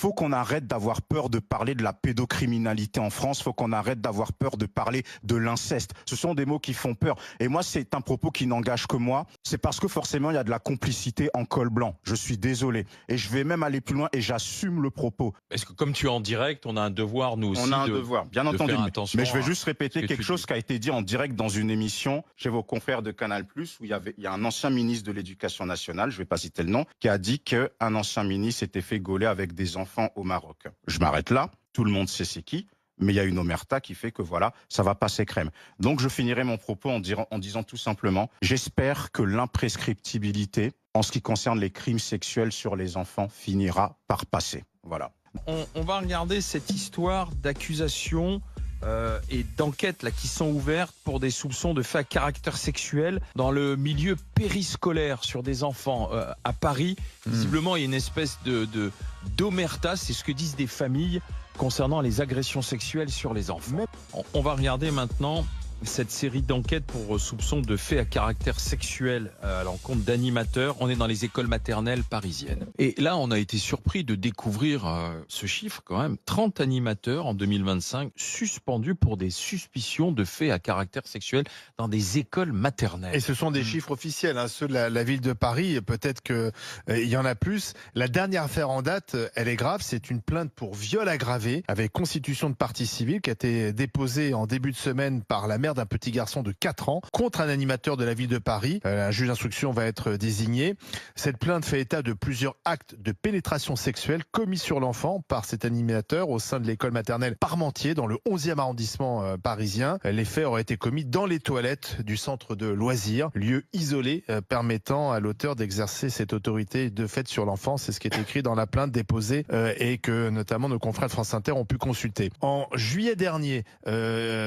faut qu'on arrête d'avoir peur de parler de la pédocriminalité en France. Il faut qu'on arrête d'avoir peur de parler de l'inceste. Ce sont des mots qui font peur. Et moi, c'est un propos qui n'engage que moi. C'est parce que forcément, il y a de la complicité en col blanc. Je suis désolé. Et je vais même aller plus loin et j'assume le propos. Est-ce que comme tu es en direct, on a un devoir, nous aussi, on a un devoir, bien entendu. Mais je vais juste répéter quelque chose qui a été dit en direct dans une émission chez vos confrères de Canal+, où il y a un ancien ministre de l'Éducation nationale, je ne vais pas citer le nom, qui a dit qu'un ancien ministre s'était fait gauler avec des enfants au Maroc. Je m'arrête là, tout le monde sait c'est qui, mais il y a une omerta qui fait que voilà, ça va passer crème. Donc je finirai mon propos en disant tout simplement, j'espère que l'imprescriptibilité en ce qui concerne les crimes sexuels sur les enfants finira par passer. Voilà. On va regarder cette histoire d'accusation et d'enquêtes là qui sont ouvertes pour des soupçons de faits à caractère sexuel dans le milieu périscolaire sur des enfants à Paris. Visiblement, il y a une espèce d'omerta, c'est ce que disent des familles concernant les agressions sexuelles sur les enfants. On va regarder maintenant cette série d'enquêtes pour soupçons de faits à caractère sexuel à l'encontre d'animateurs. On est dans les écoles maternelles parisiennes. Et là, on a été surpris de découvrir ce chiffre quand même. 30 animateurs en 2025 suspendus pour des suspicions de faits à caractère sexuel dans des écoles maternelles. Et ce sont des chiffres officiels, hein, ceux de la ville de Paris. Peut-être qu'il y en a plus. La dernière affaire en date, elle est grave. C'est une plainte pour viol aggravé avec constitution de partie civile qui a été déposée en début de semaine par la mère d'un petit garçon de 4 ans contre un animateur de la ville de Paris. Un juge d'instruction va être désigné. Cette plainte fait état de plusieurs actes de pénétration sexuelle commis sur l'enfant par cet animateur au sein de l'école maternelle Parmentier dans le 11e arrondissement parisien. Les faits auraient été commis dans les toilettes du centre de loisirs, lieu isolé permettant à l'auteur d'exercer cette autorité de fait sur l'enfant. C'est ce qui est écrit dans la plainte déposée et que notamment nos confrères de France Inter ont pu consulter. En juillet dernier,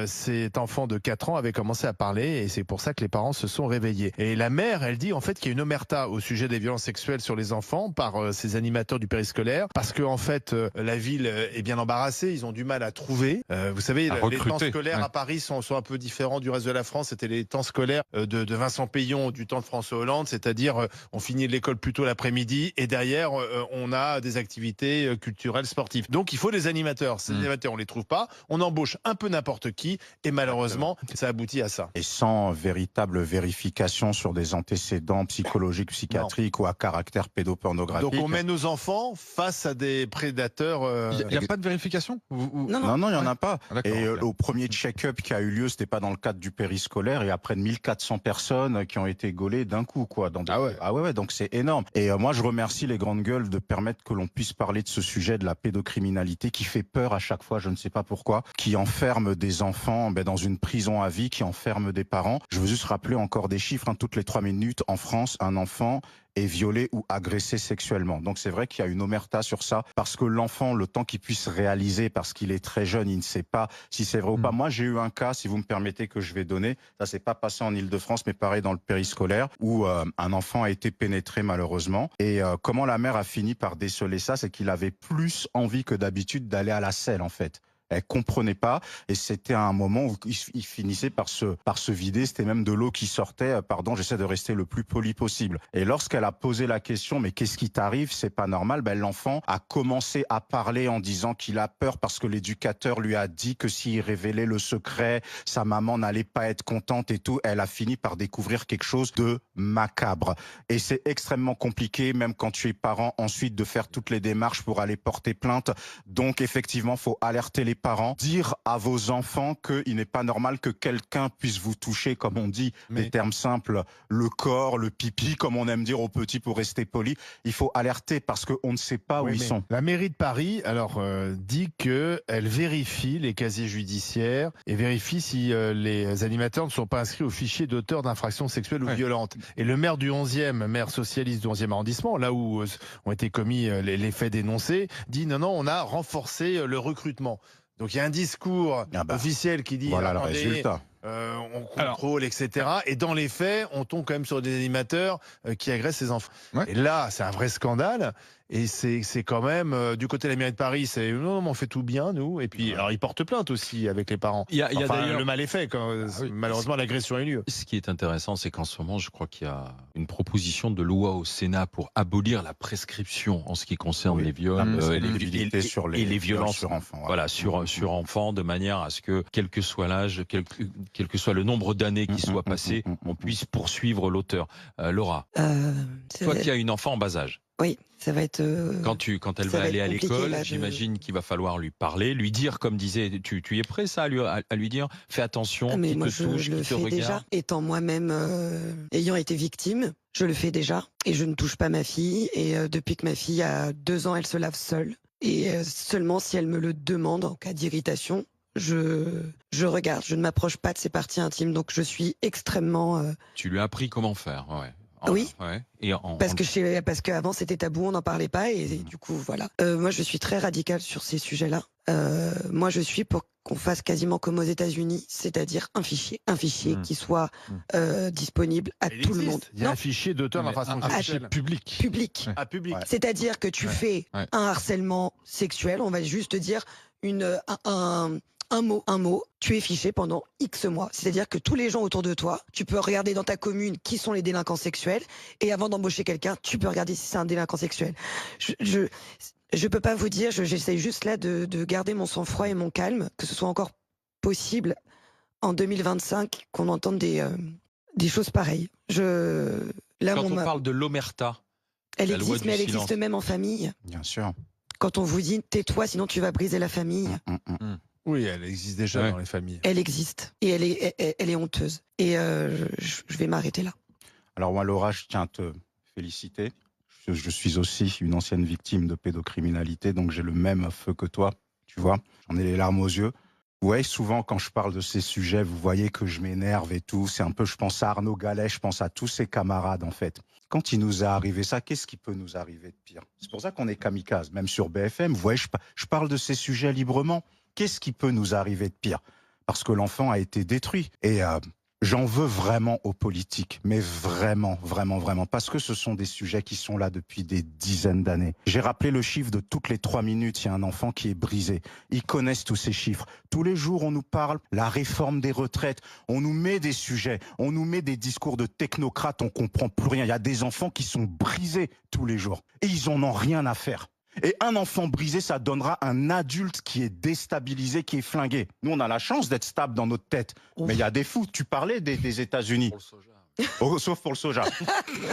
cet enfant de 4 ans avait commencé à parler et c'est pour ça que les parents se sont réveillés. Et la mère, elle dit en fait qu'il y a une omerta au sujet des violences sexuelles sur les enfants par ces animateurs du périscolaire parce que en fait la ville est bien embarrassée, ils ont du mal à trouver. Vous savez, les temps scolaires à Paris sont un peu différents du reste de la France. C'était les temps scolaires de Vincent Peillon du temps de François Hollande, c'est-à-dire on finit l'école plus tôt l'après-midi et derrière on a des activités culturelles, sportives. Donc il faut des animateurs. Ces animateurs, on les trouve pas. On embauche un peu n'importe qui et malheureusement ça aboutit à ça. Et sans véritable vérification sur des antécédents psychologiques, psychiatriques ou à caractère pédopornographique. Donc on met nos enfants face à des prédateurs. Il n'y a pas de vérification Non, il n'y en a pas. Et okay. au premier check-up qui a eu lieu, c'était pas dans le cadre du périscolaire, il y a près de 1400 personnes qui ont été gaulées d'un coup, quoi. Ah ouais, donc c'est énorme. Et moi, je remercie les grandes gueules de permettre que l'on puisse parler de ce sujet de la pédocriminalité qui fait peur à chaque fois, je ne sais pas pourquoi, qui enferme des enfants dans une prison à vie, qui enferme des parents. Je veux juste rappeler encore des chiffres, toutes les 3 minutes en France, un enfant est violé ou agressé sexuellement. Donc c'est vrai qu'il y a une omerta sur ça, parce que l'enfant, le temps qu'il puisse réaliser, parce qu'il est très jeune, il ne sait pas si c'est vrai ou pas. Moi, j'ai eu un cas, si vous me permettez que je vais donner, ça s'est pas passé en Île-de-France, mais pareil dans le périscolaire, où un enfant a été pénétré malheureusement. Et comment la mère a fini par déceler ça, c'est qu'il avait plus envie que d'habitude d'aller à la selle, en fait. Elle comprenait pas et c'était un moment où il finissait par se vider. C'était même de l'eau qui sortait. Pardon, j'essaie de rester le plus poli possible. Et lorsqu'elle a posé la question, mais qu'est-ce qui t'arrive? C'est pas normal. L'enfant a commencé à parler en disant qu'il a peur parce que l'éducateur lui a dit que s'il révélait le secret, sa maman n'allait pas être contente et tout. Elle a fini par découvrir quelque chose de macabre. Et c'est extrêmement compliqué, même quand tu es parent, ensuite de faire toutes les démarches pour aller porter plainte. Donc effectivement, faut alerter les parents, dire à vos enfants qu'il n'est pas normal que quelqu'un puisse vous toucher, comme on dit, des termes simples, le corps, le pipi, comme on aime dire aux petits pour rester poli. Il faut alerter parce qu'on ne sait pas où ils sont. La mairie de Paris, dit qu'elle vérifie les casiers judiciaires et vérifie si les animateurs ne sont pas inscrits au fichier d'auteurs d'infractions sexuelles ou violentes. Et le maire du 11e, maire socialiste du 11e arrondissement, là où ont été commis les faits dénoncés, dit non, on a renforcé le recrutement. Donc il y a un discours officiel qui dit voilà le résultat. on contrôle, etc. Et dans les faits, on tombe quand même sur des animateurs qui agressent les enfants. Ouais. Et là, c'est un vrai scandale. Et c'est quand même, du côté de la mairie de Paris, c'est non, on fait tout bien, nous. Et puis, alors, ils portent plainte aussi avec les parents. Le mal est fait quand malheureusement l'agression a eu lieu. Ce qui est intéressant, c'est qu'en ce moment, je crois qu'il y a une proposition de loi au Sénat pour abolir la prescription en ce qui concerne les viols et les violences sur enfants. Voilà, sur enfants, de manière à ce que, quel que soit l'âge, quel que soit le nombre d'années qui soit passé, on puisse poursuivre l'auteur. Laura, toi qui as une enfant en bas âge. Oui, ça va être. Quand elle va aller à l'école, j'imagine qu'il va falloir lui parler, lui dire, comme disait, tu es prêt ça à lui dire, fais attention, qui te touche, qui te regarde. Déjà, étant moi-même ayant été victime, je le fais déjà et je ne touche pas ma fille. Et depuis que ma fille a 2 ans, elle se lave seule et seulement si elle me le demande en cas d'irritation. Je regarde, je ne m'approche pas de ses parties intimes, donc je suis extrêmement. Tu lui as appris comment faire, ouais. Oui, ouais. parce qu'avant c'était tabou, on n'en parlait pas et du coup voilà. Moi je suis très radicale sur ces sujets-là. Moi je suis pour qu'on fasse quasiment comme aux États-Unis, c'est-à-dire un fichier qui soit disponible à tout le monde. Il y a un fichier d'auteur d'infraction sexuelle public. Public. Ouais. C'est-à-dire que tu fais un harcèlement sexuel, on va juste dire un mot, tu es fiché pendant X mois. C'est-à-dire que tous les gens autour de toi, tu peux regarder dans ta commune qui sont les délinquants sexuels, et avant d'embaucher quelqu'un, tu peux regarder si c'est un délinquant sexuel. Je peux pas vous dire, j'essaie juste là de garder mon sang-froid et mon calme, que ce soit encore possible en 2025 qu'on entende des choses pareilles. Quand on parle de l'omerta, elle existe, mais elle existe même en famille. Bien sûr. Quand on vous dit tais-toi, sinon tu vas briser la famille. Oui, elle existe déjà dans les familles. Elle existe et elle est honteuse. Et je vais m'arrêter là. Alors moi, Laura, je tiens à te féliciter. Je suis aussi une ancienne victime de pédocriminalité, donc j'ai le même feu que toi, tu vois. J'en ai les larmes aux yeux. Ouais, souvent quand je parle de ces sujets, vous voyez que je m'énerve et tout. C'est un peu, je pense à Arnaud Gallet, je pense à tous ses camarades en fait. Quand il nous a arrivé ça, qu'est-ce qui peut nous arriver de pire? C'est pour ça qu'on est kamikaze, même sur BFM. Vous voyez, je parle de ces sujets librement. Qu'est-ce qui peut nous arriver de pire? Parce que l'enfant a été détruit. Et j'en veux vraiment aux politiques, mais vraiment, vraiment, vraiment, parce que ce sont des sujets qui sont là depuis des dizaines d'années. J'ai rappelé le chiffre de toutes les 3 minutes, il y a un enfant qui est brisé. Ils connaissent tous ces chiffres. Tous les jours, on nous parle la réforme des retraites, on nous met des sujets, on nous met des discours de technocrates, on comprend plus rien. Il y a des enfants qui sont brisés tous les jours et ils en ont rien à faire. Et un enfant brisé, ça donnera un adulte qui est déstabilisé, qui est flingué. Nous, on a la chance d'être stable dans notre tête. Ouf. Mais il y a des fous. Tu parlais des États-Unis. Sauf pour le soja.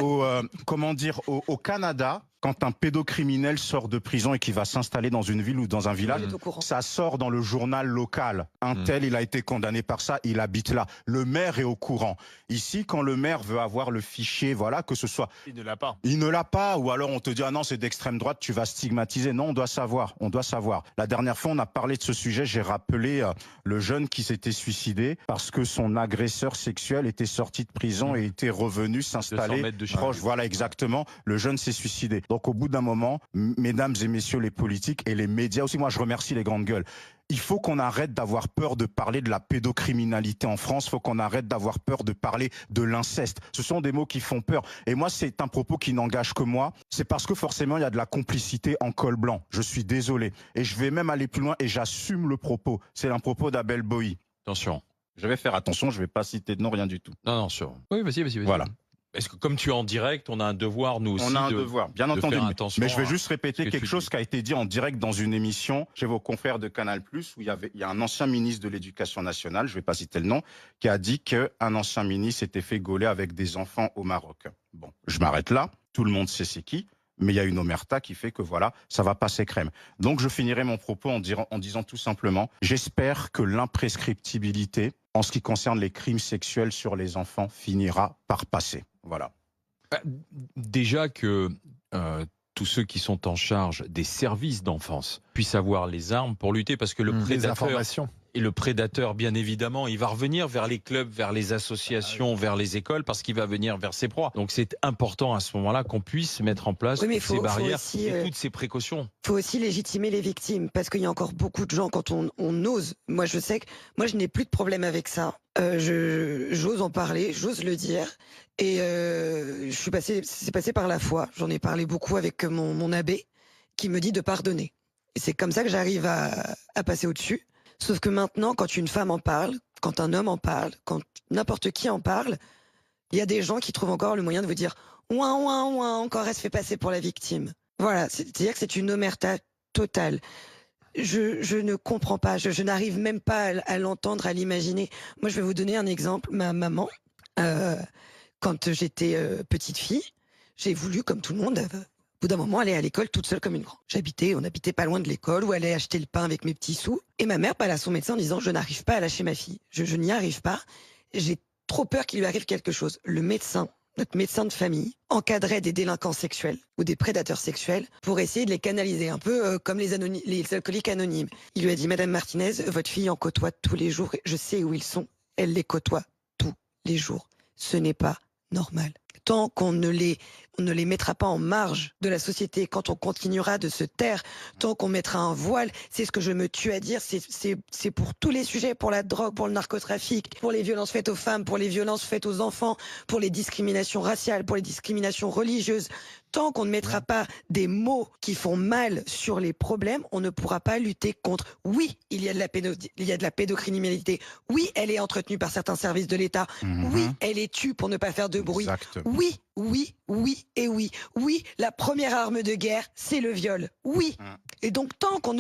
Au Canada, quand un pédocriminel sort de prison et qui va s'installer dans une ville ou dans un village, ça sort dans le journal local. Un tel, il a été condamné par ça, il habite là. Le maire est au courant. Ici, quand le maire veut avoir le fichier, voilà, que ce soit... Il ne l'a pas. Il ne l'a pas. Ou alors on te dit, ah non, c'est d'extrême droite, tu vas stigmatiser. Non, on doit savoir. On doit savoir. La dernière fois, on a parlé de ce sujet. J'ai rappelé le jeune qui s'était suicidé parce que son agresseur sexuel était sorti de prison et était revenu s'installer proche. Voilà, exactement. Le jeune s'est suicidé. Donc au bout d'un moment, mesdames et messieurs les politiques et les médias aussi, moi je remercie les grandes gueules. Il faut qu'on arrête d'avoir peur de parler de la pédocriminalité en France. Il faut qu'on arrête d'avoir peur de parler de l'inceste. Ce sont des mots qui font peur. Et moi, c'est un propos qui n'engage que moi. C'est parce que forcément, il y a de la complicité en col blanc. Je suis désolé. Et je vais même aller plus loin et j'assume le propos. C'est un propos d'Abel Bowie. Attention. Je vais faire attention, je ne vais pas citer de nom, rien du tout. Non, sûr. Oui, vas-y. Voilà. Est-ce que comme tu es en direct, on a un devoir, nous aussi, on a un devoir, bien entendu. Mais je vais juste répéter quelque chose qui a été dit en direct dans une émission chez vos confrères de Canal+, où il y a un ancien ministre de l'Éducation nationale, je ne vais pas citer le nom, qui a dit qu'un ancien ministre s'était fait gauler avec des enfants au Maroc. Bon, je m'arrête là, tout le monde sait c'est qui, mais il y a une omerta qui fait que voilà, ça va passer crème. Donc je finirai mon propos en disant tout simplement, j'espère que l'imprescriptibilité, en ce qui concerne les crimes sexuels sur les enfants, finira par passer. Voilà. Déjà que tous ceux qui sont en charge des services d'enfance puissent avoir les armes pour lutter, parce que le prédateur... Et le prédateur, bien évidemment, il va revenir vers les clubs, vers les associations, vers les écoles, parce qu'il va venir vers ses proies. Donc c'est important à ce moment-là qu'on puisse mettre en place toutes ces barrières et toutes ces précautions. Il faut aussi légitimer les victimes, parce qu'il y a encore beaucoup de gens, quand on ose, moi je sais que moi je n'ai plus de problème avec ça. J'ose en parler, j'ose le dire. Et c'est passé par la foi. J'en ai parlé beaucoup avec mon abbé, qui me dit de pardonner. Et c'est comme ça que j'arrive à passer au-dessus. Sauf que maintenant, quand une femme en parle, quand un homme en parle, quand n'importe qui en parle, il y a des gens qui trouvent encore le moyen de vous dire ouin, ouin, ouin, encore elle se fait passer pour la victime. Voilà, c'est-à-dire que c'est une omerta totale. Je ne comprends pas, je n'arrive même pas à l'entendre, à l'imaginer. Moi, je vais vous donner un exemple. Ma maman, quand j'étais petite fille, j'ai voulu, comme tout le monde, au bout d'un moment, aller à l'école toute seule comme une grande. On habitait pas loin de l'école, où elle allait acheter le pain avec mes petits sous. Et ma mère, elle a son médecin en disant, je n'arrive pas à lâcher ma fille. Je n'y arrive pas. J'ai trop peur qu'il lui arrive quelque chose. Le médecin, notre médecin de famille, encadrait des délinquants sexuels ou des prédateurs sexuels pour essayer de les canaliser, un peu comme les alcooliques anonymes. Il lui a dit, Madame Martinez, votre fille en côtoie tous les jours. Je sais où ils sont. Elle les côtoie tous les jours. Ce n'est pas normal. Tant qu'on ne les mettra pas en marge de la société, quand on continuera de se taire, tant qu'on mettra un voile, c'est ce que je me tue à dire, c'est pour tous les sujets, pour la drogue, pour le narcotrafic, pour les violences faites aux femmes, pour les violences faites aux enfants, pour les discriminations raciales, pour les discriminations religieuses. Tant qu'on ne mettra pas des mots qui font mal sur les problèmes, on ne pourra pas lutter contre. Oui, il y a de la pédocriminalité. Oui, elle est entretenue par certains services de l'État. Oui, elle est tue pour ne pas faire de bruit. Exactement. Oui, oui, oui et oui. Oui, la première arme de guerre, c'est le viol. Oui. Et donc, tant qu'on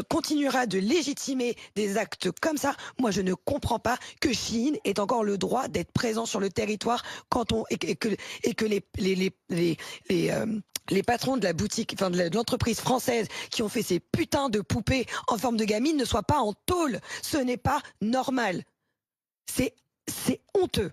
continuera de légitimer des actes comme ça, moi, je ne comprends pas que Shein ait encore le droit d'être présent sur le territoire et que les patrons de la boutique, enfin de l'entreprise française qui ont fait ces putains de poupées en forme de gamine ne soient pas en tôle. Ce n'est pas normal. C'est honteux.